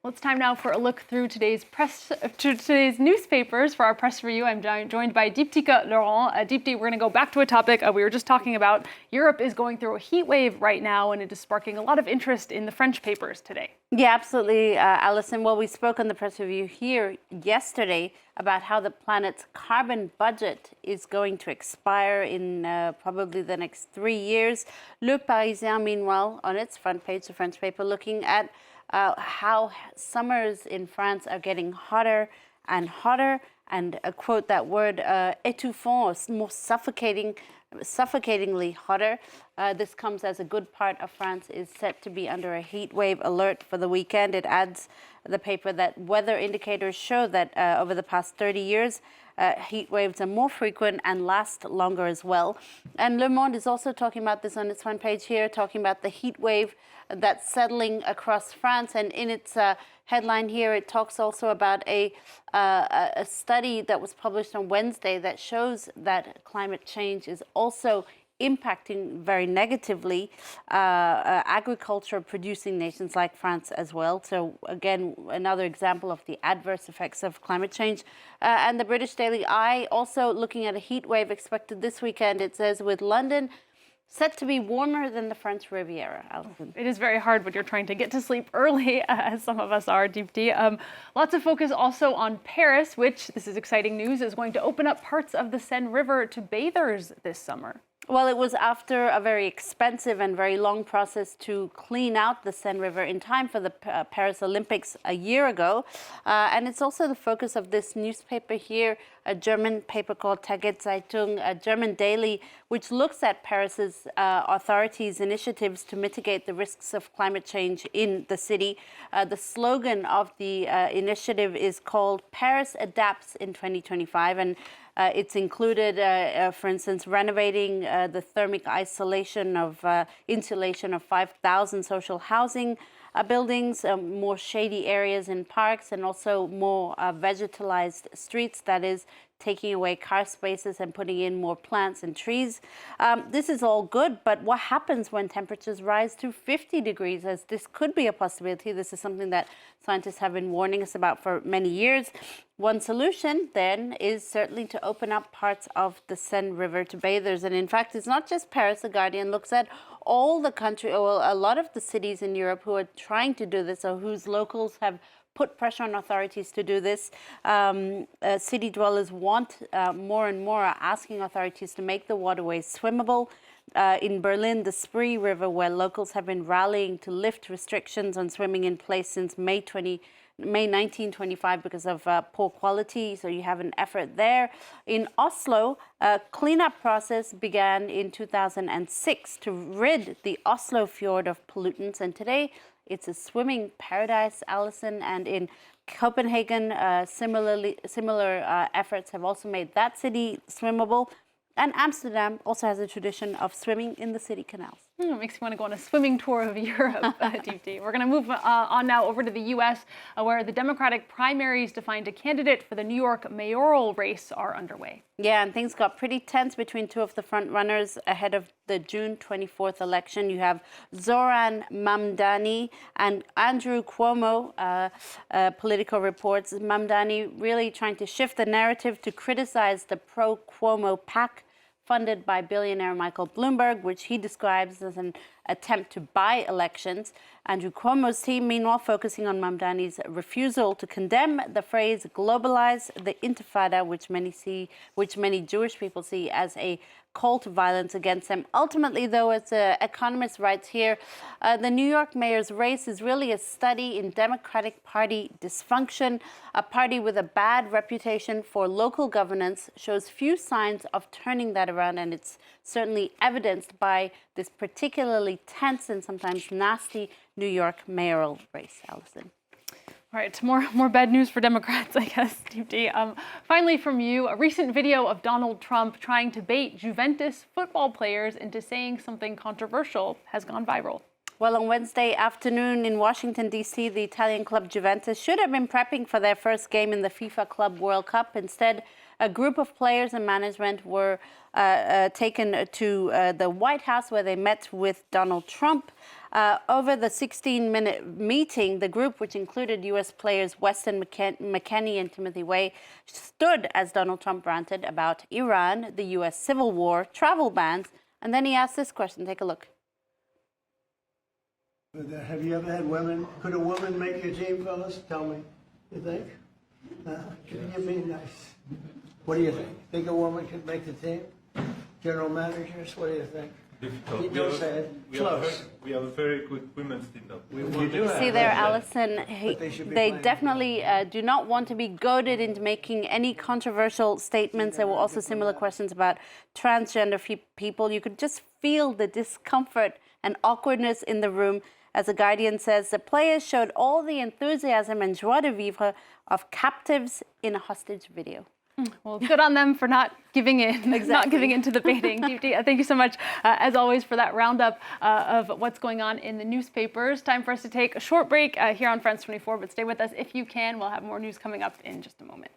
Well, it's time now for a look through today's newspapers for our press review. I'm joined by Deepti Laurent. Deepti, we're going to go back to a topic we were just talking about. Europe is going through a heat wave right now, and it is sparking a lot of interest in the French papers today. Yeah, absolutely, Alison. Well, we spoke on the press review here yesterday about how the planet's carbon budget is going to expire in probably the next 3 years. Le Parisien, meanwhile, on its front page, the French paper, looking at how summers in France are getting hotter and hotter, and quote that word, étouffant, more suffocatingly hotter. This comes as a good part of France is set to be under a heat wave alert for the weekend. It adds the paper that weather indicators show that over the past 30 years, heat waves are more frequent and last longer as well. And Le Monde is also talking about this on its front page here, talking about the heat wave that's settling across France. And in its headline here, it talks also about a study that was published on Wednesday that shows that climate change is also impacting very negatively agriculture producing nations like France as well. So again, another example of the adverse effects of climate change. And the British Daily Eye also looking at a heat wave expected this weekend. It says with London set to be warmer than the French Riviera, Alison. It is very hard when you're trying to get to sleep early, as some of us are, Deepti. Lots of focus also on Paris, which, this is exciting news, is going to open up parts of the Seine River to bathers this summer. Well, it was after a very expensive and very long process to clean out the Seine River in time for the Paris Olympics a year ago. And it's also the focus of this newspaper here, a German paper called Tageszeitung, a German daily, which looks at Paris's authorities' initiatives to mitigate the risks of climate change in the city. The slogan of the initiative is called Paris Adapts in 2025. And it's included, for instance, renovating the thermic insulation of 5,000 social housing buildings, more shady areas in parks, and also more vegetalized streets, that is, taking away car spaces and putting in more plants and trees. This is all good, but what happens when temperatures rise to 50 degrees, as this could be a possibility? This is something that scientists have been warning us about for many years. One solution, then, is certainly to open up parts of the Seine River to bathers. And in fact, it's not just Paris. The Guardian looks at all the country, or a lot of the cities in Europe who are trying to do this, or whose locals have put pressure on authorities to do this. City dwellers want more and more, are asking authorities to make the waterways swimmable. In Berlin, the Spree River, where locals have been rallying to lift restrictions on swimming in place since May 1925 because of poor quality, so you have an effort there. In Oslo, a cleanup process began in 2006 to rid the Oslo fjord of pollutants, and today it's a swimming paradise, Alison. And in Copenhagen, similar efforts have also made that city swimmable. And Amsterdam also has a tradition of swimming in the city canals. It makes me want to go on a swimming tour of Europe, Deepti. We're going to move on now over to the U.S., where the Democratic primaries to find a candidate for the New York mayoral race are underway. Yeah, and things got pretty tense between two of the front runners ahead of the June 24th election. You have Zoran Mamdani and Andrew Cuomo, Politico reports. Mamdani really trying to shift the narrative to criticize the pro-Cuomo PAC funded by billionaire Michael Bloomberg, which he describes as an attempt to buy elections. Andrew Cuomo's team, meanwhile, focusing on Mamdani's refusal to condemn the phrase "globalize the Intifada," which many Jewish people see as a call to violence against them. Ultimately, though, as Economist writes here, the New York mayor's race is really a study in Democratic Party dysfunction. A party with a bad reputation for local governance shows few signs of turning that around, and it's certainly evidenced by this particularly tense and sometimes nasty New York mayoral race, Alison. All right, more bad news for Democrats, I guess, Deepti. Finally from you, a recent video of Donald Trump trying to bait Juventus football players into saying something controversial has gone viral. Well, on Wednesday afternoon in Washington, D.C., the Italian club Juventus should have been prepping for their first game in the FIFA Club World Cup. Instead, a group of players and management were taken to the White House, where they met with Donald Trump. Over the 16-minute meeting, the group, which included U.S. players Weston McKennie and Timothy Way, stood as Donald Trump ranted about Iran, the U.S. civil war, travel bans, and then he asked this question. Take a look. Have you ever had women? Could a woman make your team, fellas? Tell me. You think? You're being nice. What do you think? Think a woman could make the team? General managers, what do you think? Difficult. You don't say it. Close. We have a very good women's team, though. You do have. See there, Alison, they playing. definitely do not want to be goaded into making any controversial statements. There were also similar questions about transgender people. You could just feel the discomfort and awkwardness in the room. As The Guardian says, the players showed all the enthusiasm and joie de vivre of captives in a hostage video. Well, good on them for not giving in, not giving in to the baiting. Deepti, thank you so much, as always, for that roundup of what's going on in the newspapers. Time for us to take a short break here on France 24, but stay with us if you can. We'll have more news coming up in just a moment.